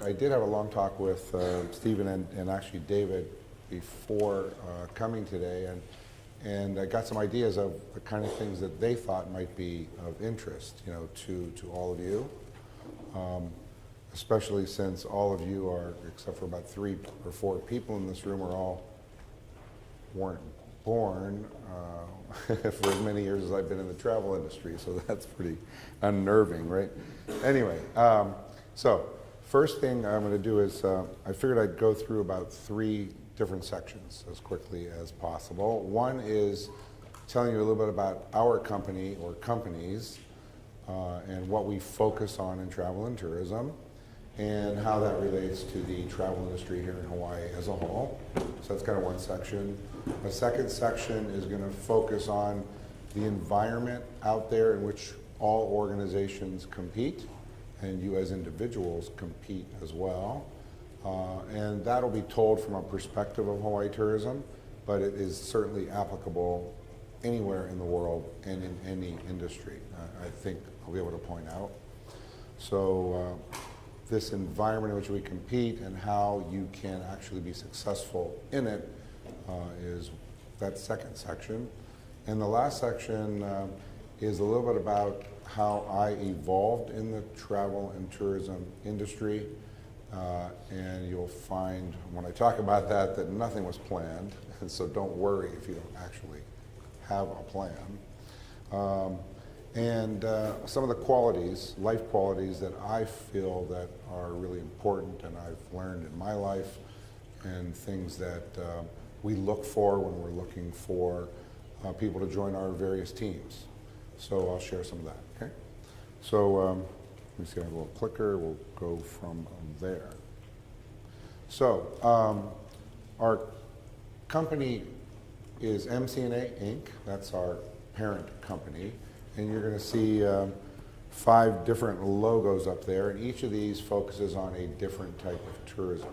I did have a long talk with Stephen and actually David before coming today, and I got some ideas of the kind of things that they thought might be of interest, to all of you. Especially since all of you are, except for about 3 or 4 people in this room, weren't born for as many years as I've been in the travel industry, so that's pretty unnerving, right? Anyway, so first thing I'm going to do is I figured I'd go through about 3 different sections as quickly as possible. One is telling you a little bit about our company or companies and what we focus on in travel and tourism, and how that relates to the travel industry here in Hawaii as a whole. So that's kind of one section. A second section is going to focus on the environment out there in which all organizations compete, and you as individuals compete as well. And that'll be told from a perspective of Hawaii tourism, but it is certainly applicable anywhere in the world and in any industry, I think I'll be able to point out. So this environment in which we compete and how you can actually be successful in it is that second section. And the last section is a little bit about how I evolved in the travel and tourism industry. And you'll find when I talk about that nothing was planned, and so don't worry if you don't actually have a plan. And some of the qualities, life qualities that I feel that are really important and I've learned in my life, and things that we look for when we're looking for people to join our various teams. So I'll share some of that, okay? So let me see, I have a little clicker, we'll go from there. So our company is MCNA Inc., that's our parent company. And you're going to see 5 different logos up there, and each of these focuses on a different type of tourism.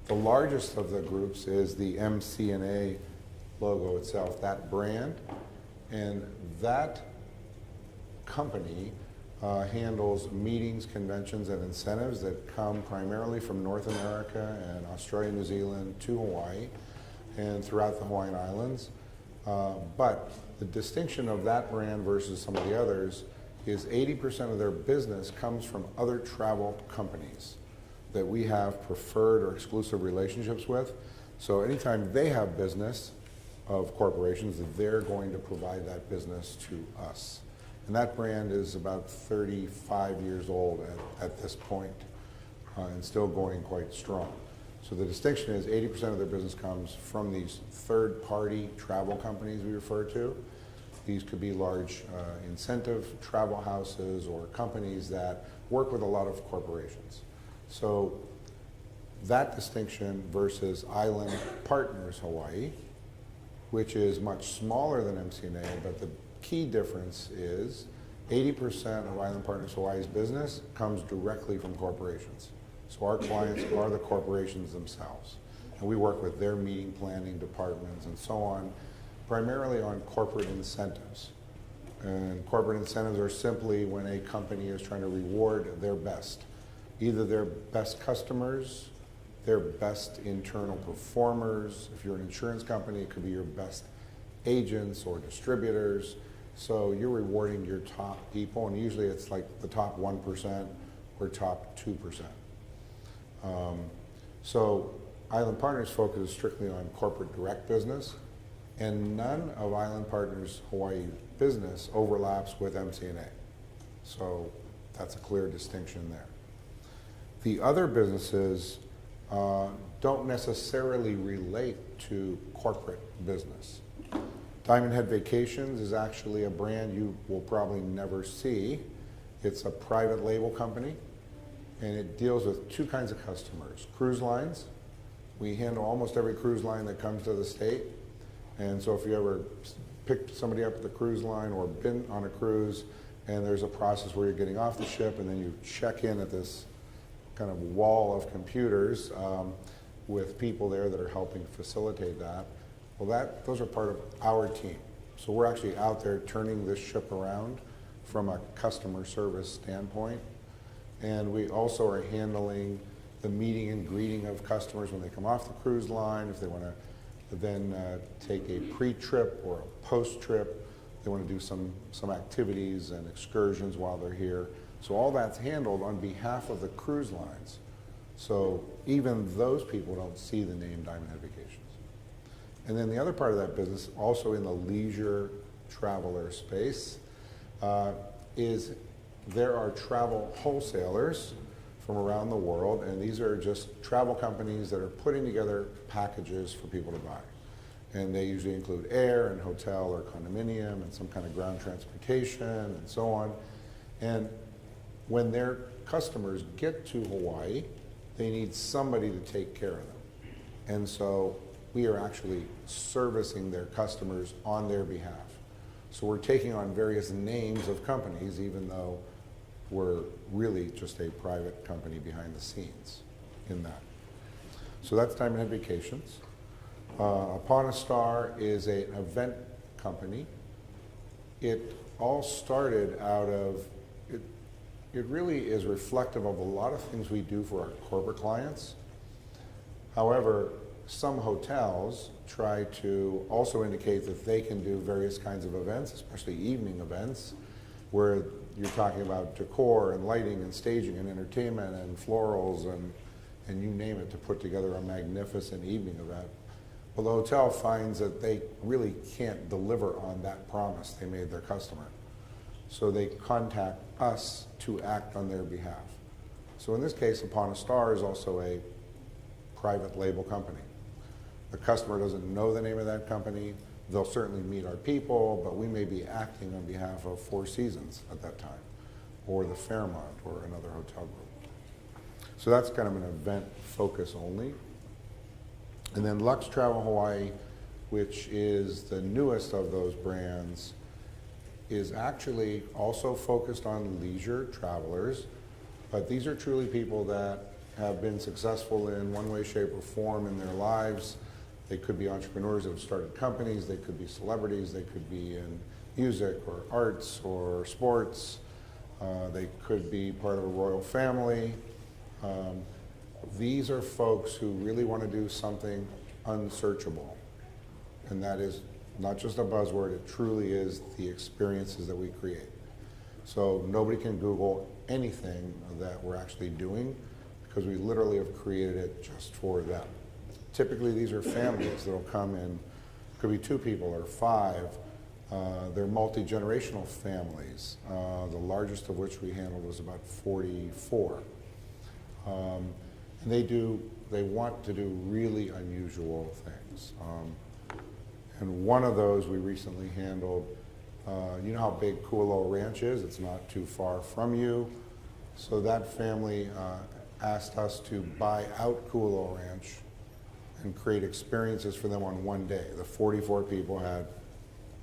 The largest of the groups is the MCNA logo itself, that brand, and that company handles meetings, conventions, and incentives that come primarily from North America and Australia, New Zealand to Hawaii and throughout the Hawaiian Islands. But the distinction of that brand versus some of the others is 80% of their business comes from other travel companies that we have preferred or exclusive relationships with. So anytime they have business of corporations, they're going to provide that business to us. And that brand is about 35 years old at this point, and still going quite strong. So the distinction is 80% of their business comes from these third-party travel companies we refer to. These could be large incentive travel houses or companies that work with a lot of corporations. So that distinction versus Island Partners Hawaii, which is much smaller than MCNA, but the key difference is 80% of Island Partners Hawaii's business comes directly from corporations. So our clients are the corporations themselves. And we work with their meeting planning departments and so on, primarily on corporate incentives. And corporate incentives are simply when a company is trying to reward their best, either their best customers, their best internal performers. If you're an insurance company, it could be your best agents or distributors. So you're rewarding your top people, and usually it's like the top 1% or top 2%. So Island Partners focuses strictly on corporate direct business, and none of Island Partners Hawaii business overlaps with MCNA. So that's a clear distinction there. The other businesses don't necessarily relate to corporate business. Diamond Head Vacations is actually a brand you will probably never see. It's a private label company, and it deals with 2 kinds of customers. Cruise lines. We handle almost every cruise line that comes to the state. And so if you ever picked somebody up at the cruise line or been on a cruise, and there's a process where you're getting off the ship and then you check in at this kind of wall of computers with people there that are helping facilitate that. Well, those are part of our team. So we're actually out there turning this ship around from a customer service standpoint. And we also are handling the meeting and greeting of customers when they come off the cruise line, if they want to then take a pre-trip or a post-trip, they want to do some activities and excursions while they're here. So all that's handled on behalf of the cruise lines. So even those people don't see the name Diamond Head Vacations. And then the other part of that business, also in the leisure traveler space, is there are travel wholesalers from around the world, and these are just travel companies that are putting together packages for people to buy. And they usually include air and hotel or condominium and some kind of ground transportation and so on. And when their customers get to Hawaii, they need somebody to take care of them. And so we are actually servicing their customers on their behalf. So we're taking on various names of companies, even though we're really just a private company behind the scenes in that. So that's Diamond Head Vacations. Upon a Star is an event company. It all started out of, it really is reflective of a lot of things we do for our corporate clients. However, some hotels try to also indicate that they can do various kinds of events, especially evening events, where you're talking about decor and lighting and staging and entertainment and florals and you name it to put together a magnificent evening event. Well, the hotel finds that they really can't deliver on that promise they made their customer. So they contact us to act on their behalf. So in this case, Upon a Star is also a private label company. The customer doesn't know the name of that company. They'll certainly meet our people, but we may be acting on behalf of Four Seasons at that time, or the Fairmont, or another hotel group. So that's kind of an event focus only. And then Lux Travel Hawaii, which is the newest of those brands, is actually also focused on leisure travelers, but these are truly people that have been successful in one way, shape, or form in their lives. They could be entrepreneurs that have started companies, they could be celebrities, they could be in music or arts or sports, they could be part of a royal family. These are folks who really want to do something unsearchable, and that is not just a buzzword, it truly is the experiences that we create. So nobody can Google anything that we're actually doing because we literally have created it just for them. Typically these are families that'll come in, could be 2 people or 5. They're multi-generational families, the largest of which we handled was about 44. And they want to do really unusual things. And one of those we recently handled, you know how big Kualoa Ranch is? It's not too far from you. So that family asked us to buy out Kualoa Ranch and create experiences for them on one day. The 44 people had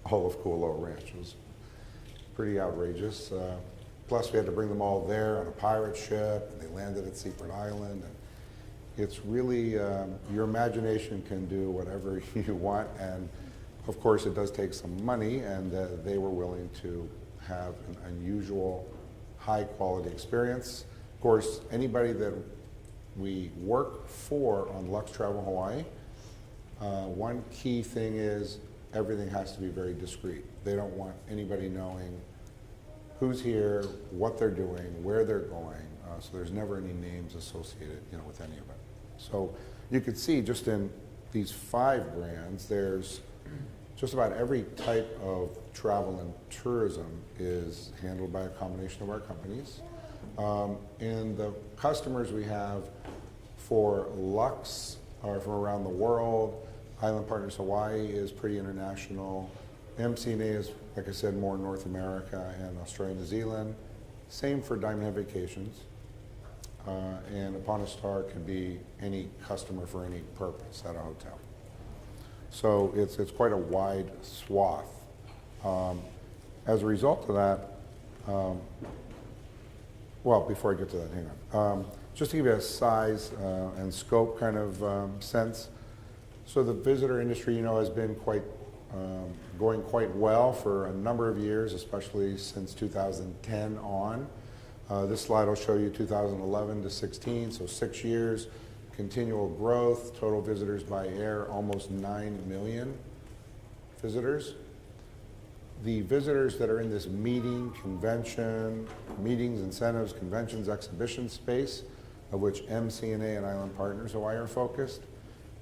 all of Kualoa Ranch. It was pretty outrageous. Plus we had to bring them all there on a pirate ship, and they landed at Secret Island. And it's really, your imagination can do whatever you want, and of course it does take some money, and they were willing to have an unusual, high quality experience. Of course, anybody that we work for on Lux Travel Hawaii, one key thing is everything has to be very discreet. They don't want anybody knowing who's here, what they're doing, where they're going, so there's never any names associated, with any of it. So you could see just in these 5 brands, there's just about every type of travel and tourism is handled by a combination of our companies. And the customers we have for Lux are from around the world. Island Partners Hawaii is pretty international. MCNA is, like I said, more North America and Australia, New Zealand. Same for Diamond Head Vacations. And Upon a Star could be any customer for any purpose at a hotel. So it's quite a wide swath. As a result of that, well, before I get to that, hang on. Just to give you a size and scope kind of sense. So the visitor industry, has been going quite well for a number of years, especially since 2010 on. This slide will show you 2011 to 16, so 6 years, continual growth, total visitors by air, almost 9 million visitors. The visitors that are in this meetings, incentives, conventions, exhibition space, of which MCNA and Island Partners Hawaii are focused,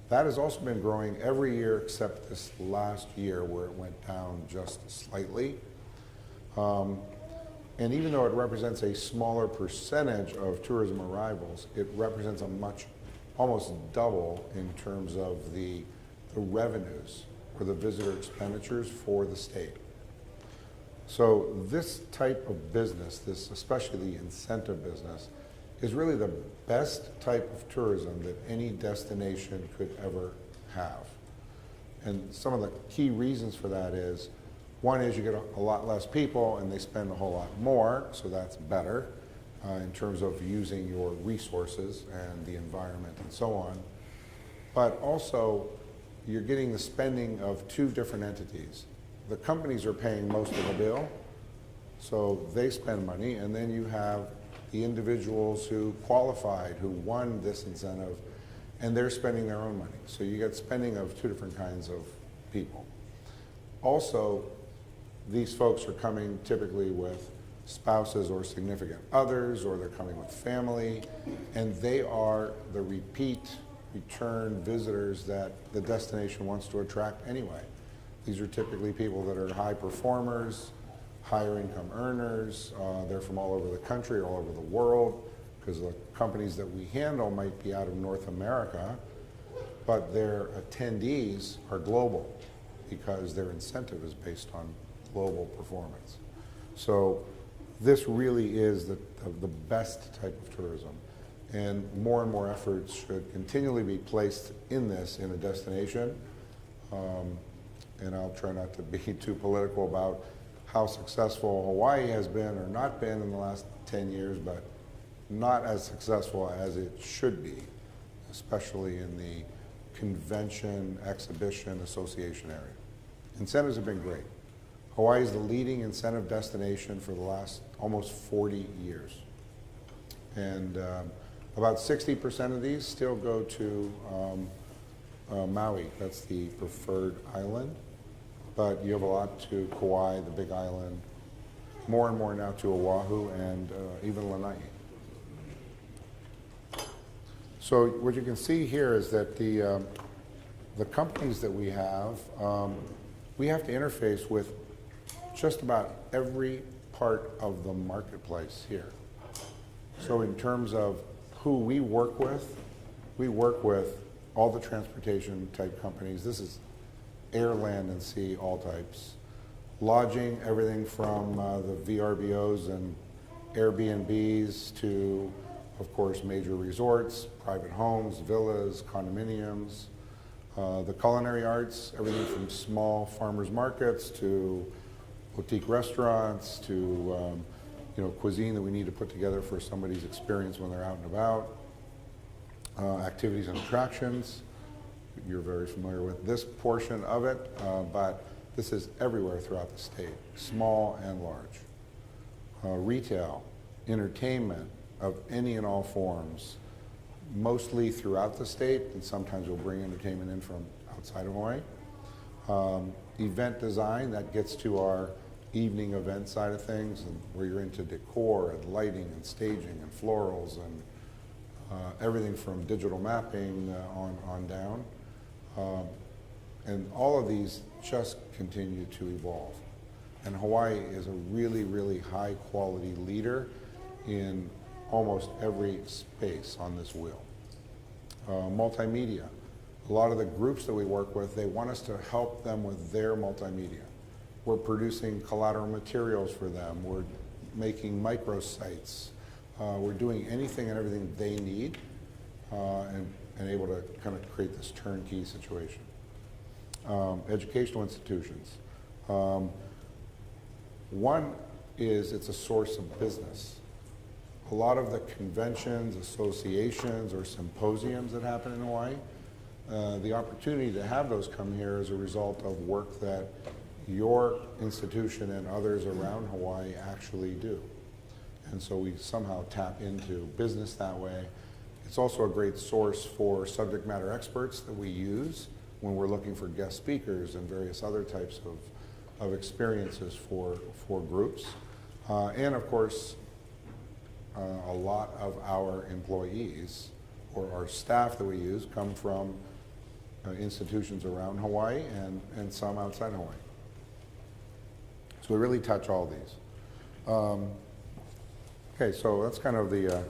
that has also been growing every year except this last year where it went down just slightly. And even though it represents a smaller percentage of tourism arrivals, it represents a almost double in terms of the revenues or the visitor expenditures for the state. So this type of business, especially the incentive business, is really the best type of tourism that any destination could ever have. And some of the key reasons for that is, one is you get a lot less people and they spend a whole lot more, so that's better in terms of using your resources and the environment and so on. But also, you're getting the spending of two different entities. The companies are paying most of the bill, so they spend money, and then you have the individuals who qualified, who won this incentive, and they're spending their own money. So you get spending of two different kinds of people. Also, these folks are coming typically with spouses or significant others, or they're coming with family, and they are the return visitors that the destination wants to attract anyway. These are typically people that are high performers, higher income earners. They're from all over the country, all over the world, because the companies that we handle might be out of North America, but their attendees are global because their incentive is based on global performance. So this really is the best type of tourism. And more efforts should continually be placed in this in a destination. And I'll try not to be too political about how successful Hawaii has been or not been in the last 10 years, but not as successful as it should be, especially in the convention, exhibition, association area. Incentives have been great. Hawaii is the leading incentive destination for the last almost 40 years. And about 60% of these still go to Maui. That's the preferred island. But you have a lot to Kauai, the Big Island, more and more now to Oahu and even Lanai. So what you can see here is that the companies that we have to interface with just about every part of the marketplace here. So in terms of who we work with all the transportation type companies. This is air, land, and sea, all types. Lodging, everything from the VRBOs and Airbnbs to, of course, major resorts, private homes, villas, condominiums. The culinary arts, everything from small farmers markets to boutique restaurants to cuisine that we need to put together for somebody's experience when they're out and about. Activities and attractions. You're very familiar with this portion of it, but this is everywhere throughout the state, small and large. Retail, entertainment of any and all forms, mostly throughout the state, and sometimes we'll bring entertainment in from outside of Hawaii. Event design, that gets to our evening event side of things, and where you're into decor and lighting and staging and florals and everything from digital mapping on down. And all of these just continue to evolve. And Hawaii is a really, really high quality leader in almost every space on this wheel. Multimedia. A lot of the groups that we work with, they want us to help them with their multimedia. We're producing collateral materials for them. We're making microsites. We're doing anything and everything they need and able to kind of create this turnkey situation. Educational institutions. One is it's a source of business. A lot of the conventions, associations, or symposiums that happen in Hawaii, the opportunity to have those come here is a result of work that your institution and others around Hawaii actually do. And so we somehow tap into business that way. It's also a great source for subject matter experts that we use when we're looking for guest speakers and various other types of experiences for groups. And of course, a lot of our employees or our staff that we use come from institutions around Hawaii and some outside Hawaii. So we really touch all these. Okay, so that's kind of the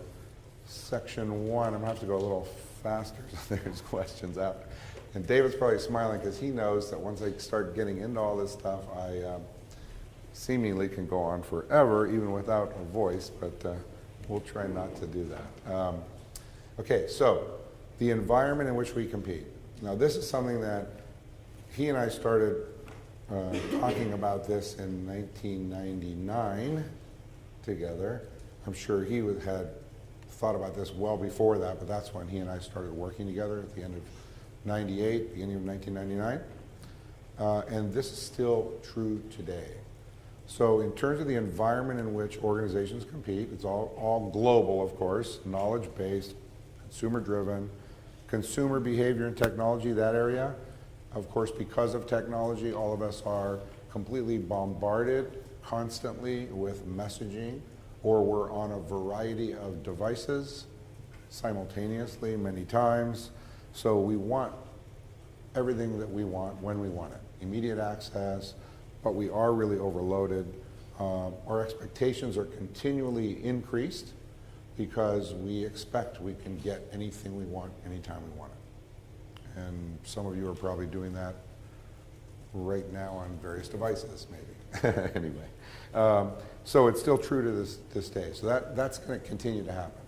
section one. I'm gonna have to go a little faster so there's questions out. And David's probably smiling because he knows that once I start getting into all this stuff, I seemingly can go on forever, even without a voice, but we'll try not to do that. Okay, so the environment in which we compete. Now this is something that he and I started talking about this in 1999 together. I'm sure he had thought about this well before that, but that's when he and I started working together at the end of 98, beginning of 1999. And this is still true today. So in terms of the environment in which organizations compete, it's all global, of course, knowledge-based, consumer-driven, consumer behavior and technology, that area. Of course, because of technology, all of us are completely bombarded constantly with messaging, or we're on a variety of devices simultaneously many times. So we want everything that we want when we want it. Immediate access, but we are really overloaded. Our expectations are continually increased because we expect we can get anything we want anytime we want it. And some of you are probably doing that right now on various devices, maybe. Anyway, so it's still true to this day. So that's going to continue to happen.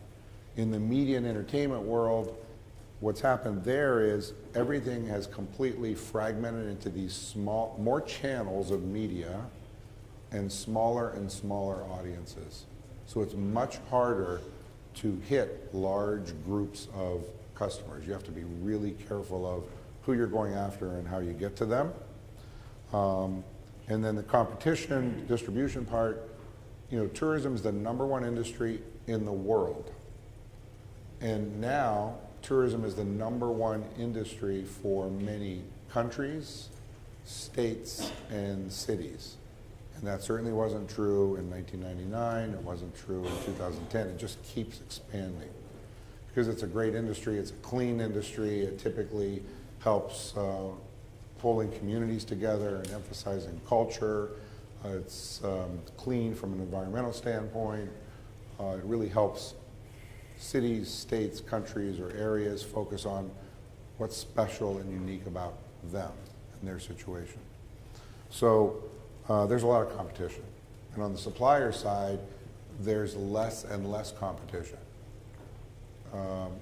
In the media and entertainment world, what's happened there is everything has completely fragmented into these more channels of media and smaller audiences. So it's much harder to hit large groups of customers. You have to be really careful of who you're going after and how you get to them. And then the competition, distribution part, tourism is the #1 industry in the world. And now tourism is the #1 industry for many countries, states, and cities. And that certainly wasn't true in 1999, it wasn't true in 2010, it just keeps expanding. Because it's a great industry, it's a clean industry, it typically helps pulling communities together and emphasizing culture. It's clean from an environmental standpoint. It really helps cities, states, countries, or areas focus on what's special and unique about them and their situation. So there's a lot of competition. And on the supplier side, there's less and less competition.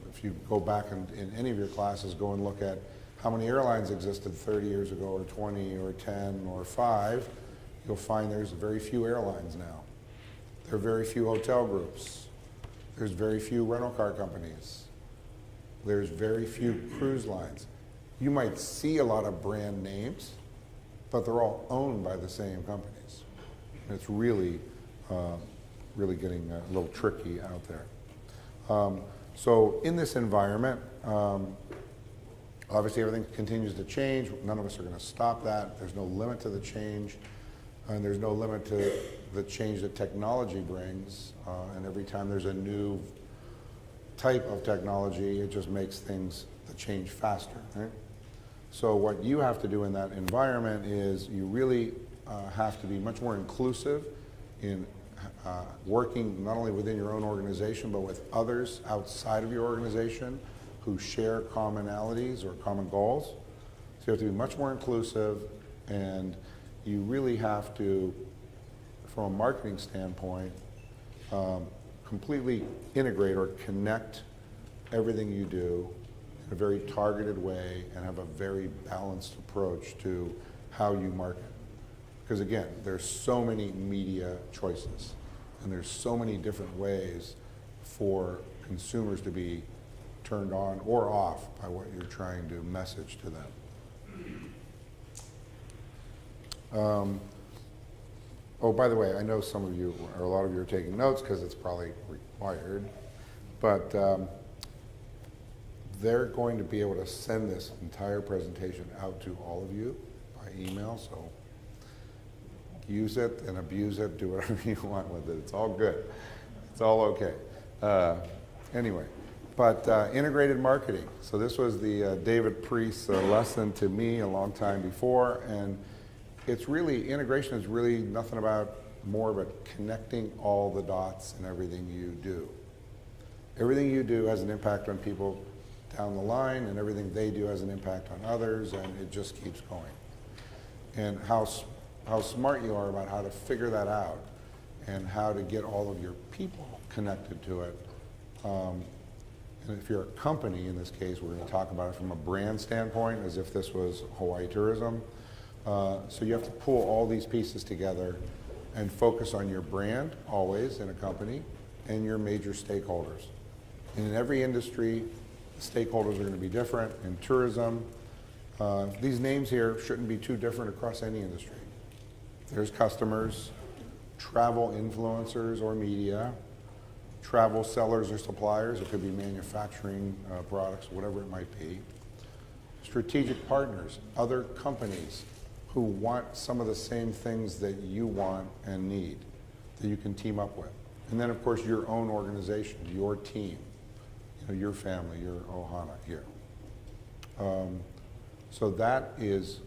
If you go back in any of your classes, go and look at how many airlines existed 30 years ago, or 20, or 10, or 5, you'll find there's very few airlines now. There are very few hotel groups. There's very few rental car companies. There's very few cruise lines. You might see a lot of brand names, but they're all owned by the same companies. And it's really, really getting a little tricky out there. So in this environment, obviously everything continues to change. None of us are going to stop that. There's no limit to the change, and there's no limit to the change that technology brings. And every time there's a new type of technology, it just makes things the change faster, right? So what you have to do in that environment is you really have to be much more inclusive in working not only within your own organization, but with others outside of your organization who share commonalities or common goals. So you have to be much more inclusive, and you really have to, from a marketing standpoint, completely integrate or connect everything you do in a very targeted way and have a very balanced approach to how you market. Because again, there's so many media choices, and there's so many different ways for consumers to be turned on or off by what you're trying to message to them. Oh, by the way, I know some of you, or a lot of you are taking notes because it's probably required, but they're going to be able to send this entire presentation out to all of you by email, so use it and abuse it, do whatever you want with it. It's all good. It's all okay. Anyway, but integrated marketing. So this was the David Priest's lesson to me a long time before, and it's really, integration is really nothing more about connecting all the dots in everything you do. Everything you do has an impact on people down the line, and everything they do has an impact on others, and it just keeps going. And how smart you are about how to figure that out and how to get all of your people connected to it. And if you're a company, in this case, we're going to talk about it from a brand standpoint, as if this was Hawaii tourism. So you have to pull all these pieces together and focus on your brand, always, in a company, and your major stakeholders. And in every industry, the stakeholders are going to be different. In tourism, these names here shouldn't be too different across any industry. There's customers, travel influencers or media, travel sellers or suppliers. It could be manufacturing products, whatever it might be. Strategic partners, other companies who want some of the same things that you want and need, that you can team up with. And then, of course, your own organization, your team, your family, your ohana here. So that is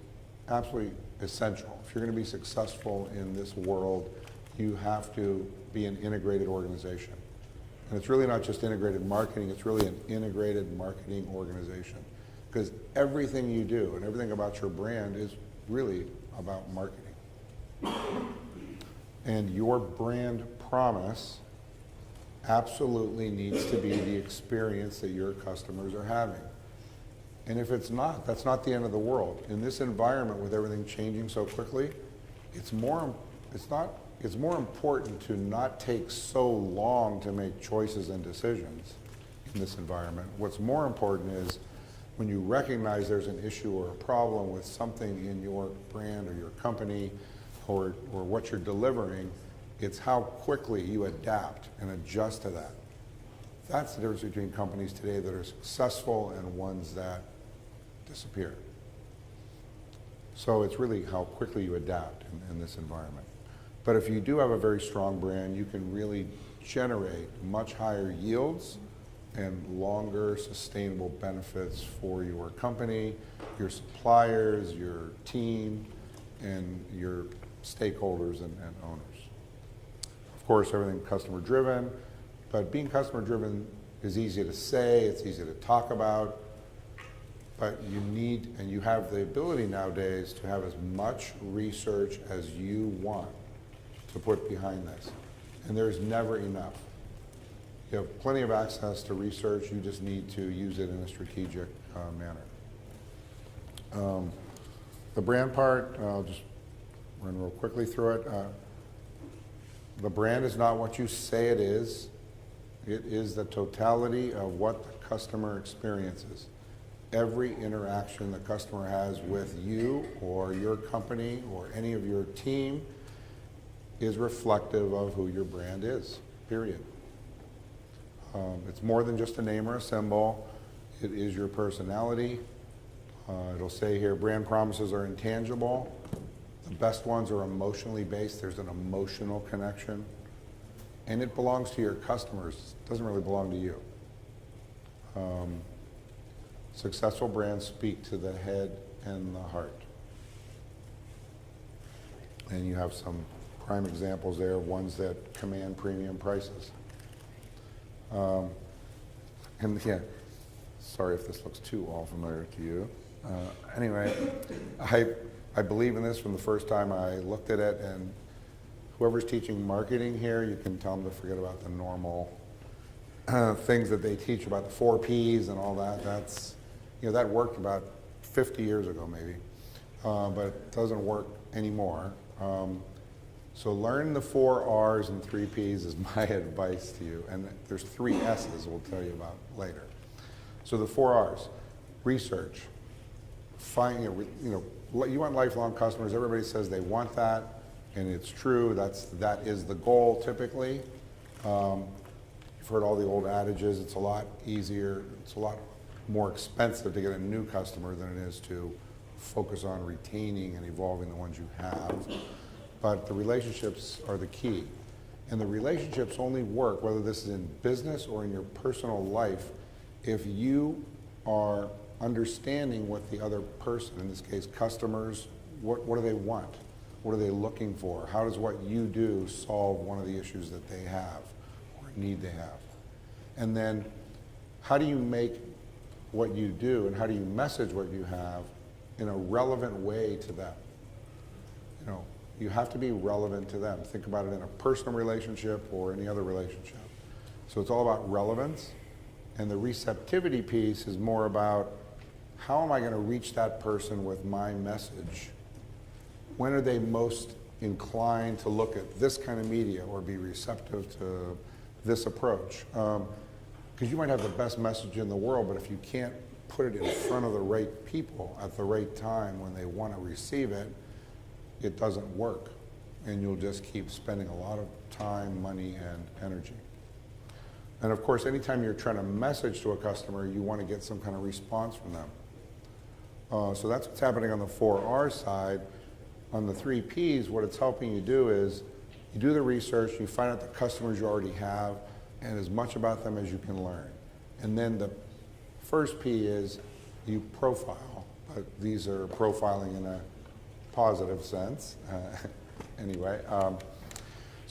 absolutely essential. If you're going to be successful in this world, you have to be an integrated organization. And it's really not just integrated marketing, it's really an integrated marketing organization. Because everything you do and everything about your brand is really about marketing. And your brand promise absolutely needs to be the experience that your customers are having. And if it's not, that's not the end of the world. In this environment with everything changing so quickly, it's more important to not take so long to make choices and decisions in this environment. What's more important is when you recognize there's an issue or a problem with something in your brand or your company or what you're delivering, it's how quickly you adapt and adjust to that. That's the difference between companies today that are successful and ones that disappear. So it's really how quickly you adapt in this environment. But if you do have a very strong brand, you can really generate much higher yields and longer sustainable benefits for your company, your suppliers, your team, and your stakeholders and owners. Of course, everything customer driven, but being customer driven is easy to say, it's easy to talk about, but you need, and you have the ability nowadays to have as much research as you want to put behind this. And there's never enough. You have plenty of access to research, you just need to use it in a strategic manner. The brand part, I'll just run real quickly through it. The brand is not what you say it is the totality of what the customer experiences. Every interaction the customer has with you or your company or any of your team is reflective of who your brand is, period. It's more than just a name or a symbol. It is your personality. It'll say here, brand promises are intangible. The best ones are emotionally based. There's an emotional connection. And it belongs to your customers. It doesn't really belong to you. Successful brands speak to the head and the heart. And you have some prime examples there, ones that command premium prices. And yeah, sorry if this looks too all familiar to you. Anyway, I believe in this from the first time I looked at it, and whoever's teaching marketing here, you can tell them to forget about the normal things that they teach about the 4 Ps and all that. That's, that worked about 50 years ago maybe, but it doesn't work anymore. So learn the 4 Rs and 3 Ps is my advice to you. And there's 3 S's we'll tell you about later. So the 4 Rs, research. You want lifelong customers. Everybody says they want that. And it's true, that is the goal typically. You've heard all the old adages, it's a lot easier, it's a lot more expensive to get a new customer than it is to focus on retaining and evolving the ones you have. But the relationships are the key. And the relationships only work, whether this is in business or in your personal life, if you are understanding what the other person, in this case customers, what do they want? What are they looking for? How does what you do solve one of the issues that they have or need they have? And then how do you make what you do and how do you message what you have in a relevant way to them? You know, you have to be relevant to them. Think about it in a personal relationship or any other relationship. So it's all about relevance, and the receptivity piece is more about how am I going to reach that person with my message? When are they most inclined to look at this kind of media or be receptive to this approach? Because you might have the best message in the world, but if you can't put it in front of the right people at the right time when they want to receive it, it doesn't work. And you'll just keep spending a lot of time, money, and energy. And of course, anytime you're trying to message to a customer, you want to get some kind of response from them. So that's what's happening on the 4R side. On the 3 Ps, what it's helping you do is you do the research, you find out the customers you already have, and as much about them as you can learn. And then the first P is you profile. But these are profiling in a positive sense. Anyway, so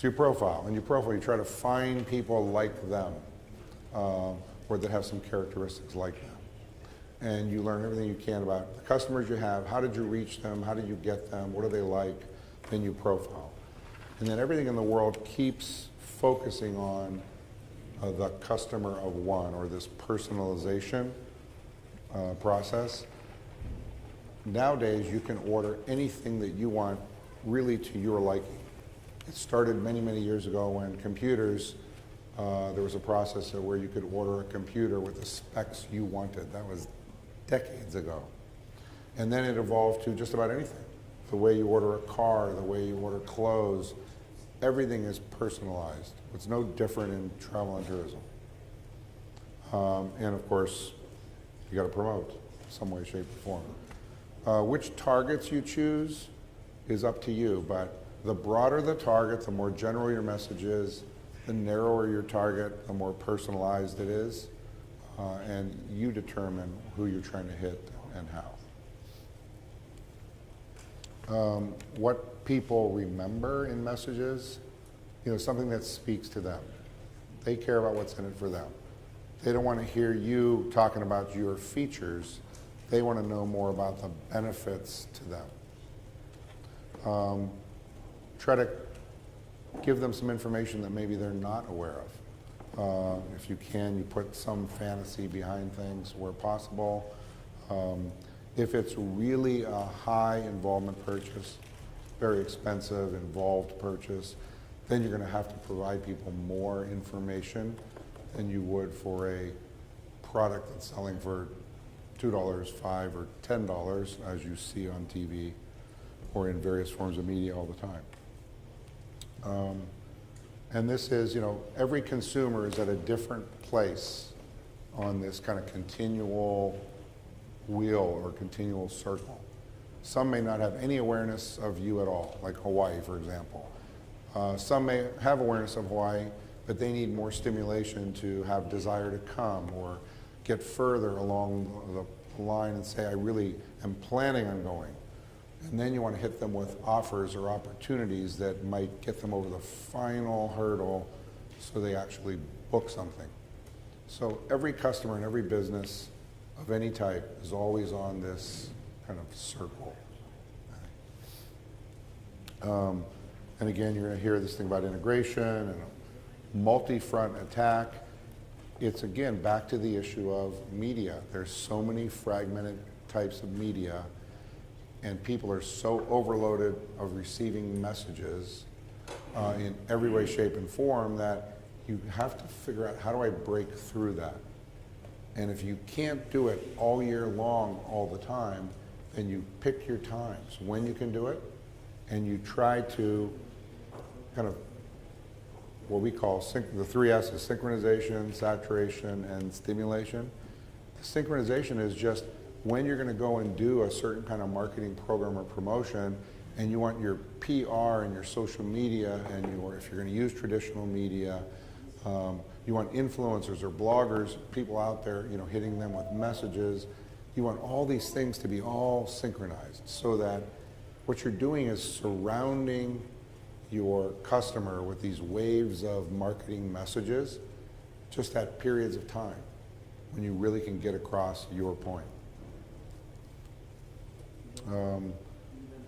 you profile, and you try to find people like them, or that have some characteristics like them. And you learn everything you can about the customers you have, how did you reach them, how did you get them, what do they like, then you profile. And then everything in the world keeps focusing on the customer of one, or this personalization process. Nowadays, you can order anything that you want really to your liking. It started many, many years ago when computers, there was a process where you could order a computer with the specs you wanted. That was decades ago. And then it evolved to just about anything. The way you order a car, the way you order clothes, everything is personalized. It's no different in travel and tourism. And of course, you got to promote some way, shape, or form. Which targets you choose is up to you, but the broader the target, the more general your message is, the narrower your target, the more personalized it is, and you determine who you're trying to hit and how. What people remember in messages, something that speaks to them. They care about what's in it for them. They don't want to hear you talking about your features. They want to know more about the benefits to them. Try to give them some information that maybe they're not aware of. If you can, you put some fantasy behind things where possible. If it's really a high involvement purchase, very expensive, involved purchase, then you're going to have to provide people more information than you would for a product that's selling for $2, $5, or $10, as you see on TV or in various forms of media all the time. And this is, every consumer is at a different place on this kind of continual wheel or continual circle. Some may not have any awareness of you at all, like Hawaii, for example. Some may have awareness of Hawaii, but they need more stimulation to have desire to come or get further along the line and say, I really am planning on going. And then you want to hit them with offers or opportunities that might get them over the final hurdle so they actually book something. So every customer in every business of any type is always on this kind of circle. And again, you're going to hear this thing about integration and a multi-front attack. It's again back to the issue of media. There's so many fragmented types of media, and people are so overloaded of receiving messages in every way, shape, and form that you have to figure out, how do I break through that? And if you can't do it all year long, all the time, then you pick your times when you can do it, and you try to kind of what we call the three S's: synchronization, saturation, and stimulation. The synchronization is just when you're going to go and do a certain kind of marketing program or promotion, and you want your PR and your social media, and if you're going to use traditional media, you want influencers or bloggers, people out there, hitting them with messages. You want all these things to be all synchronized so that what you're doing is surrounding your customer with these waves of marketing messages just at periods of time when you really can get across your point.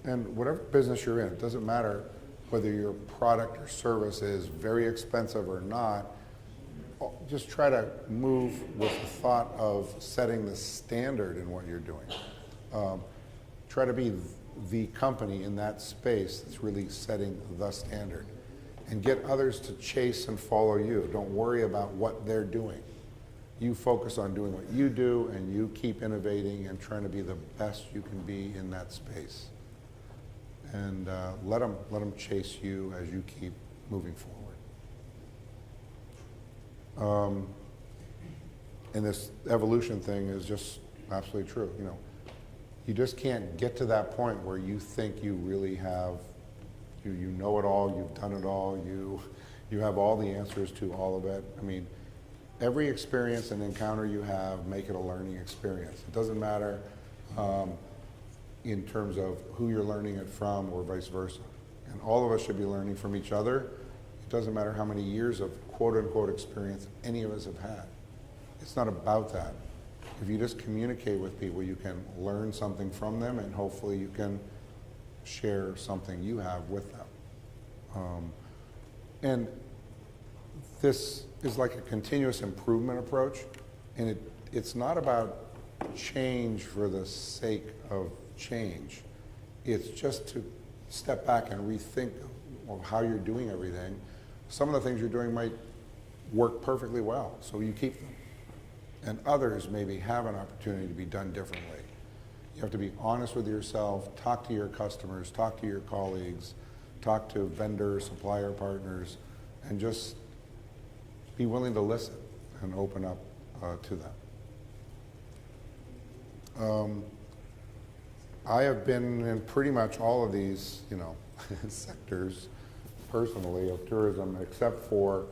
And whatever business you're in, it doesn't matter whether your product or service is very expensive or not, just try to move with the thought of setting the standard in what you're doing. Try to be the company in that space that's really setting the standard, and get others to chase and follow you. Don't worry about what they're doing. You focus on doing what you do, and you keep innovating and trying to be the best you can be in that space. And let them chase you as you keep moving forward. And this evolution thing is just absolutely true. You just can't get to that point where you think you really have, you know it all, you've done it all, you have all the answers to all of it. I mean, every experience and encounter you have, make it a learning experience. It doesn't matter in terms of who you're learning it from or vice versa. And all of us should be learning from each other. It doesn't matter how many years of quote-unquote experience any of us have had. It's not about that. If you just communicate with people, you can learn something from them, and hopefully you can share something you have with them. And this is like a continuous improvement approach, and it's not about change for the sake of change. It's just to step back and rethink of how you're doing everything. Some of the things you're doing might work perfectly well, so you keep them. And others maybe have an opportunity to be done differently. You have to be honest with yourself, talk to your customers, talk to your colleagues, talk to vendor, supplier partners, and just be willing to listen and open up to them. I have been in pretty much all of these, sectors personally of tourism, except for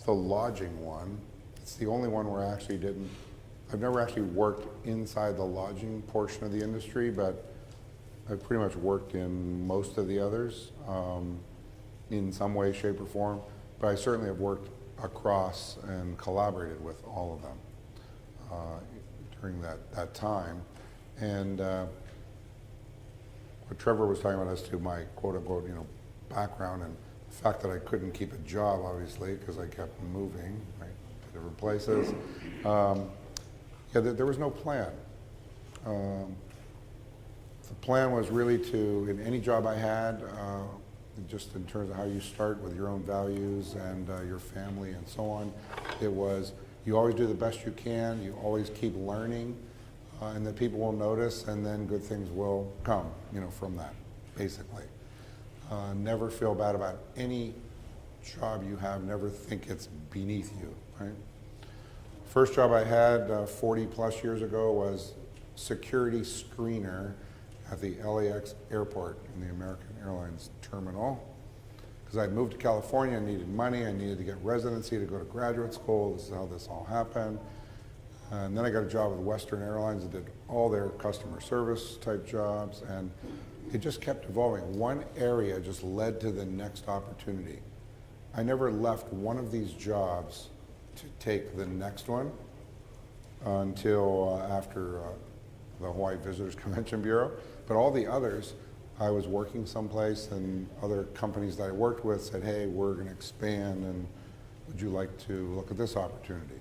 the lodging one. It's the only one where I've never actually worked inside the lodging portion of the industry, but I've pretty much worked in most of the others in some way, shape, or form. But I certainly have worked across and collaborated with all of them during that time. And what Trevor was talking about as to my quote-unquote, background, and the fact that I couldn't keep a job, obviously, because I kept moving, right, to different places. There was no plan. The plan was really to, in any job I had, just in terms of how you start with your own values and your family and so on, it was you always do the best you can, you always keep learning, and then people will notice, and then good things will come, from that, basically. Never feel bad about any job you have, never think it's beneath you, right? First job I had 40 plus years ago was security screener at the LAX airport in the American Airlines terminal. Because I'd moved to California, I needed money, I needed to get residency to go to graduate school. This is how this all happened. And then I got a job with Western Airlines that did all their customer service type jobs, and it just kept evolving. One area just led to the next opportunity. I never left one of these jobs to take the next one until after the Hawaii Visitors Convention Bureau. But all the others, I was working someplace, and other companies that I worked with said, hey, we're going to expand, and would you like to look at this opportunity?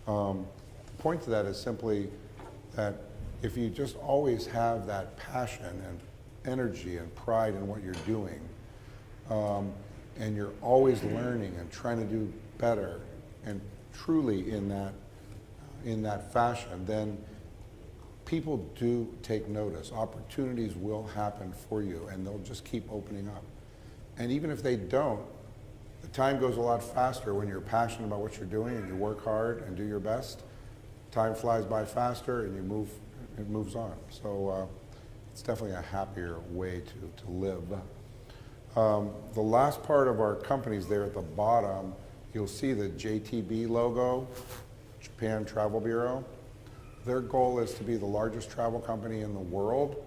The point to that is simply that if you just always have that passion and energy and pride in what you're doing, and you're always learning and trying to do better, and truly in that fashion, then people do take notice. Opportunities will happen for you, and they'll just keep opening up. And even if they don't, the time goes a lot faster when you're passionate about what you're doing and you work hard and do your best. Time flies by faster, and it moves on. So it's definitely a happier way to live. The last part of our companies there at the bottom, you'll see the JTB logo, Japan Travel Bureau. Their goal is to be the largest travel company in the world.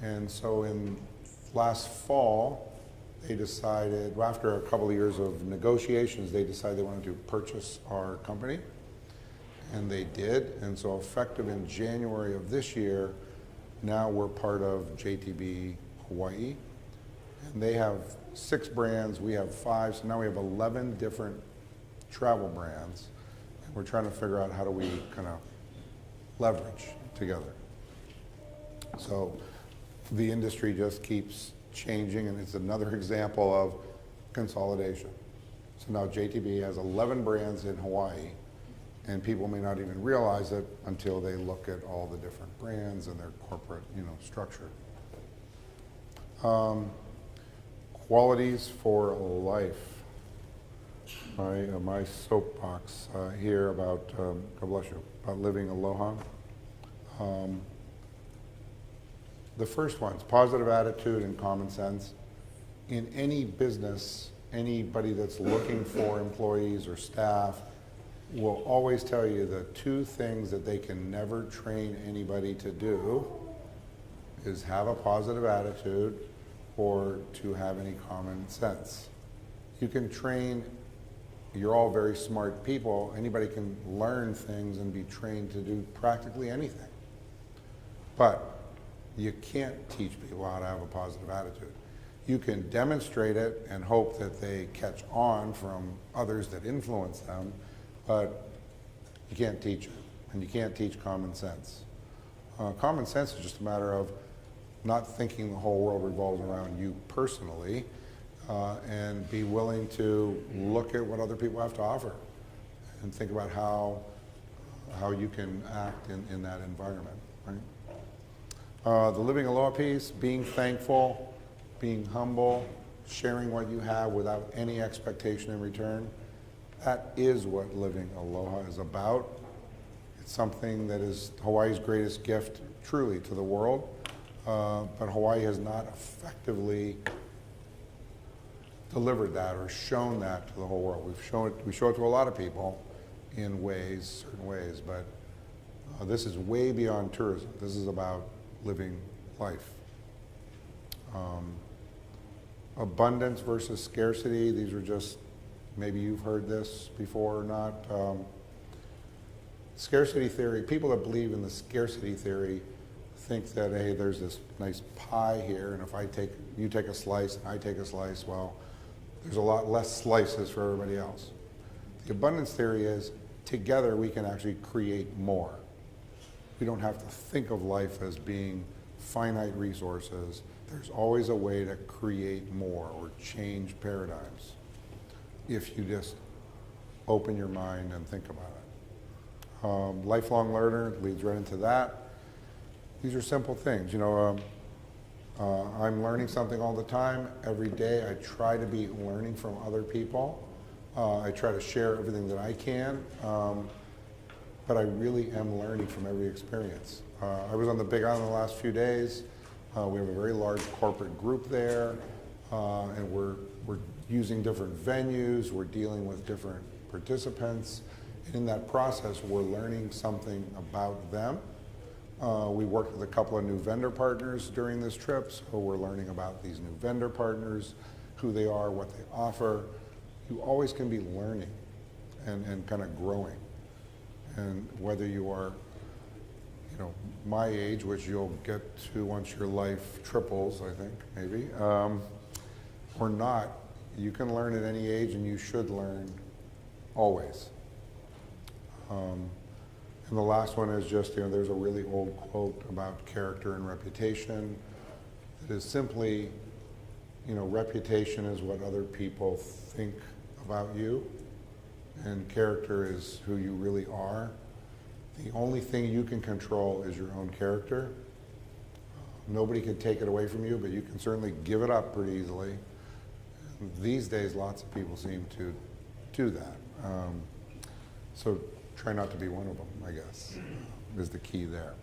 And so in last fall, they decided, after a couple of years of negotiations, they decided they wanted to purchase our company. And they did. And so effective in January of this year, now we're part of JTB-Hawaii. And they have 6 brands, we have 5, so now we have 11 different travel brands. And we're trying to figure out how do we kind of leverage together. So the industry just keeps changing, and it's another example of consolidation. So now JTB has 11 brands in Hawaii, and people may not even realize it until they look at all the different brands and their corporate, structure. Qualities for life. My soapbox here about, God bless you, about living aloha. The first one's positive attitude and common sense. In any business, anybody that's looking for employees or staff will always tell you the 2 things that they can never train anybody to do is have a positive attitude or to have any common sense. You can train, you're all very smart people, anybody can learn things and be trained to do practically anything. But you can't teach people how to have a positive attitude. You can demonstrate it and hope that they catch on from others that influence them, but you can't teach it, and you can't teach common sense. Common sense is just a matter of not thinking the whole world revolves around you personally, and be willing to look at what other people have to offer and think about how you can act in that environment, right? The living aloha piece, being thankful, being humble, sharing what you have without any expectation in return. That is what living aloha is about. It's something that is Hawaii's greatest gift, truly, to the world. But Hawaii has not effectively delivered that or shown that to the whole world. We show it to a lot of people in certain ways, but this is way beyond tourism. This is about living life. Abundance versus scarcity. These are just, maybe you've heard this before or not. Scarcity theory, people that believe in the scarcity theory think that, hey, there's this nice pie here, and if you take a slice and I take a slice, well, there's a lot less slices for everybody else. The abundance theory is, together we can actually create more. We don't have to think of life as being finite resources. There's always a way to create more or change paradigms if you just open your mind and think about it. Lifelong learner leads right into that. These are simple things. I'm learning something all the time. Every day I try to be learning from other people. I try to share everything that I can, but I really am learning from every experience. I was on the Big Island the last few days. We have a very large corporate group there, and we're using different venues. We're dealing with different participants. And in that process, we're learning something about them. We worked with a couple of new vendor partners during this trip, so we're learning about these new vendor partners, who they are, what they offer. You always can be learning and kind of growing. And whether you are, my age, which you'll get to once your life triples, I think, maybe, or not, you can learn at any age, and you should learn always. And the last one is just, there's a really old quote about character and reputation. It is simply, reputation is what other people think about you, and character is who you really are. The only thing you can control is your own character. Nobody can take it away from you, but you can certainly give it up pretty easily. These days, lots of people seem to do that. So try not to be one of them, I guess, is the key there.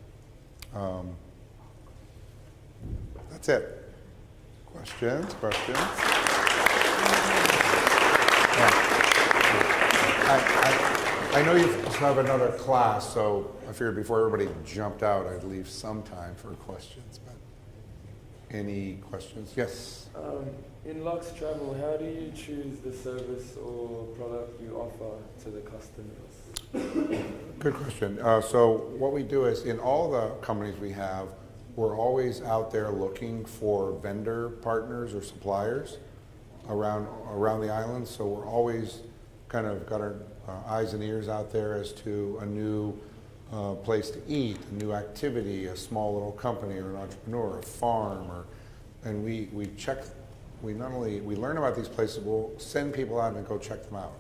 That's it. Questions? I know you have another class, so I figured before everybody jumped out, I'd leave some time for questions. But any questions? Yes? In Lux Travel, how do you choose the service or product you offer to the customers? Good question. So what we do is, in all the companies we have, we're always out there looking for vendor partners or suppliers around the island. So we're always kind of got our eyes and ears out there as to a new place to eat, a new activity, a small little company or an entrepreneur, a farm, and we learn about these places. We'll send people out and go check them out,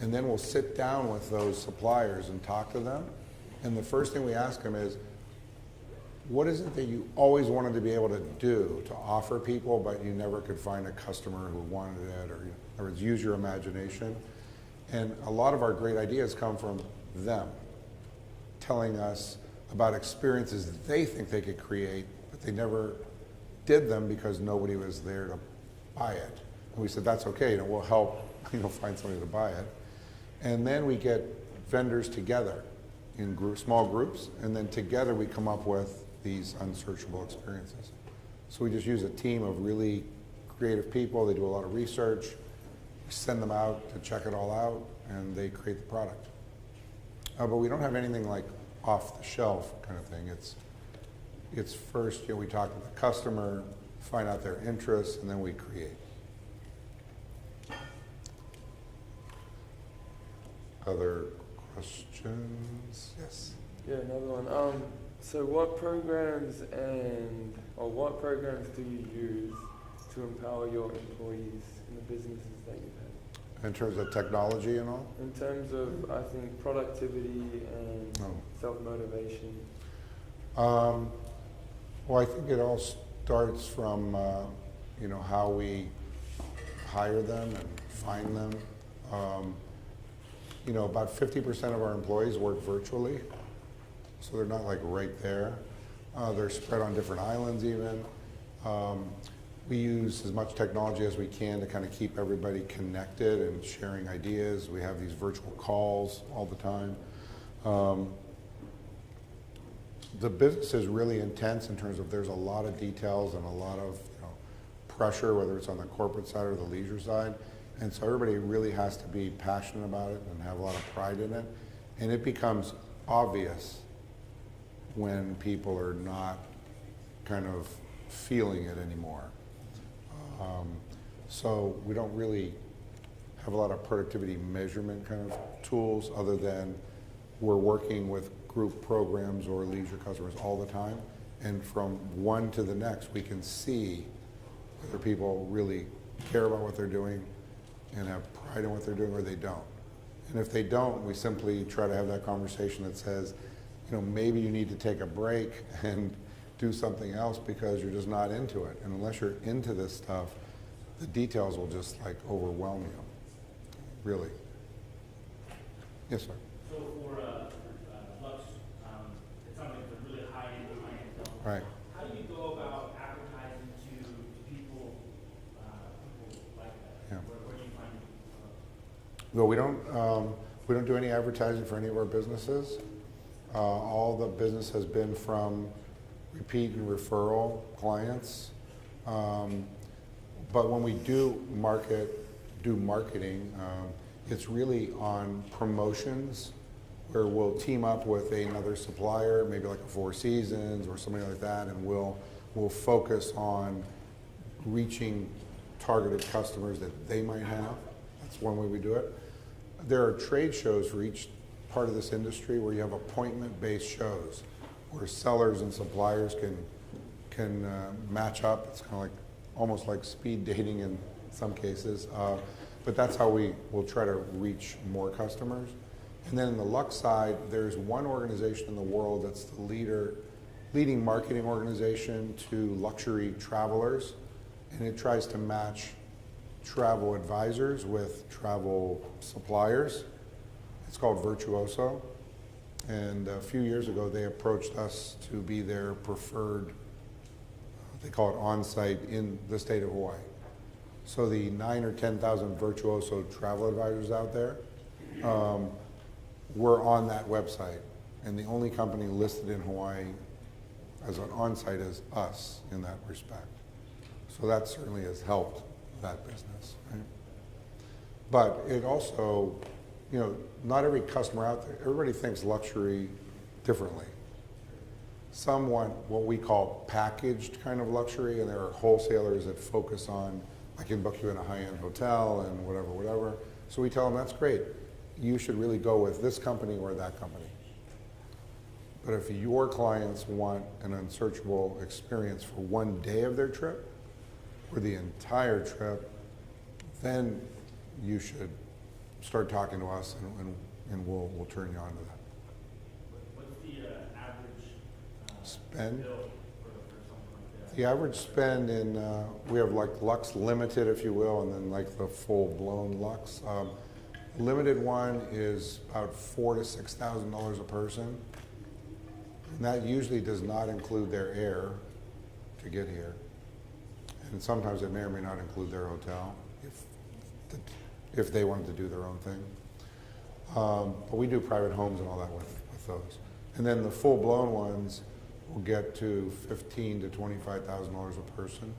and then we'll sit down with those suppliers and talk to them. And the first thing we ask them is, what is it that you always wanted to be able to do to offer people, but you never could find a customer who wanted it, or in other words, use your imagination. And a lot of our great ideas come from them telling us about experiences that they think they could create, but they never did them because nobody was there to buy it. And we said, that's okay, we'll help find somebody to buy it. And then we get vendors together in small groups, and then together we come up with these unsearchable experiences. So we just use a team of really creative people. They do a lot of research. We send them out to check it all out, and they create the product. But we don't have anything like off the shelf kind of thing. It's first, we talk to the customer, find out their interests, and then we create. Other questions? Yes. Yeah, another one. So what programs do you use to empower your employees in the businesses that you've had? In terms of technology and all? In terms of, I think, productivity and self-motivation. Well, I think it all starts from, how we hire them and find them. About 50% of our employees work virtually, so they're not like right there. They're spread on different islands even. We use as much technology as we can to kind of keep everybody connected and sharing ideas. We have these virtual calls all the time. The business is really intense in terms of there's a lot of details and a lot of pressure, whether it's on the corporate side or the leisure side. And so everybody really has to be passionate about it and have a lot of pride in it. And it becomes obvious when people are not kind of feeling it anymore. So we don't really have a lot of productivity measurement kind of tools other than we're working with group programs or leisure customers all the time. And from one to the next, we can see whether people really care about what they're doing and have pride in what they're doing, or they don't. And if they don't, we simply try to have that conversation that says, maybe you need to take a break and do something else because you're just not into it. And unless you're into this stuff, the details will just overwhelm you, really. Yes, sir. So for Lux, it sounds like it's a really high-end clientele. Right. How do you go about advertising to people like that? Yeah. Where do you find Well, we don't do any advertising for any of our businesses. All the business has been from repeat and referral clients. But when we do marketing, it's really on promotions where we'll team up with another supplier, maybe like a Four Seasons or something like that, and we'll focus on reaching targeted customers that they might have. That's one way we do it. There are trade shows for each part of this industry where you have appointment-based shows where sellers and suppliers can match up. It's kind of almost like speed dating in some cases, but that's how we will try to reach more customers. And then in the Lux side, there's one organization in the world that's the leading marketing organization to luxury travelers, and it tries to match travel advisors with travel suppliers. It's called Virtuoso, and a few years ago they approached us to be their preferred, they call it on-site in the state of Hawaii. So the 9,000 or 10,000 Virtuoso travel advisors out there, we're on that website, and the only company listed in Hawaii as an on-site is us in that respect. So that certainly has helped that business, right? But it also, you know, not every customer out there, everybody thinks luxury differently. Some want what we call packaged kind of luxury, and there are wholesalers that focus on, I can book you in a high-end hotel and whatever. So we tell them, that's great. You should really go with this company or that company. But if your clients want an unsearchable experience for one day of their trip, or the entire trip, then you should start talking to us, and we'll turn you on to that. What's the average Spend? bill for something like that? The average spend in, we have like Lux Limited, if you will, and then like the full-blown Lux. Limited one is about $4,000 to $6,000 a person. And that usually does not include their air to get here. And sometimes it may or may not include their hotel if they wanted to do their own thing. But we do private homes and all that with those. And then the full-blown ones will get to $15,000 to $25,000 a person.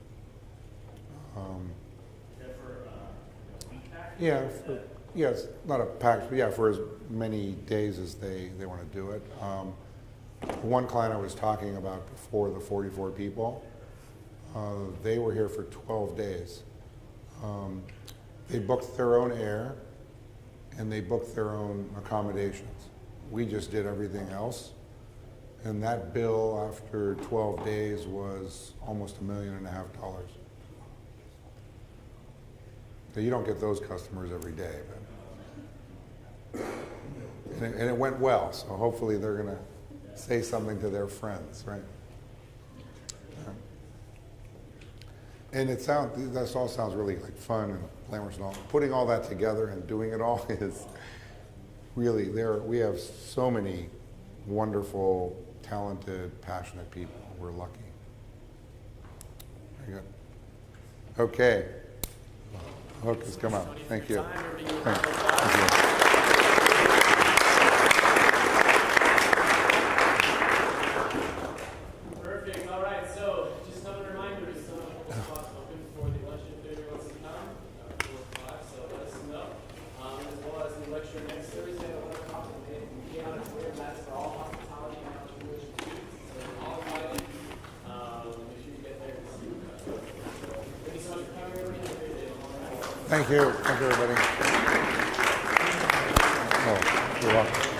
Is that for a week pack? Yeah, it's not a package, but yeah, for as many days as they want to do it. One client I was talking about before, the 44 people, they were here for 12 days. They booked their own air and they booked their own accommodations. We just did everything else. And that bill after 12 days was almost $1.5 million. So you don't get those customers every day, but and it went well. So hopefully they're going to say something to their friends, right? And that all sounds really like fun and glamorous and all. Putting all that together and doing it all is really we have so many wonderful, talented, passionate people. We're lucky. Very good. Okay. Hook has come up. Thank you. Thank you. Perfect. All right. So, just another reminder: is some spots open for the election if anyone wants to come. 4 or 5. So let us know. As well as the election next Thursday at 1 o'clock. We get on a career that's for all hospitality and entrepreneurship students. So all invited. Make sure you get there to see. Thank you so much for coming, everybody. Have a great day. Thank you. Thank you, everybody. Oh, you're welcome.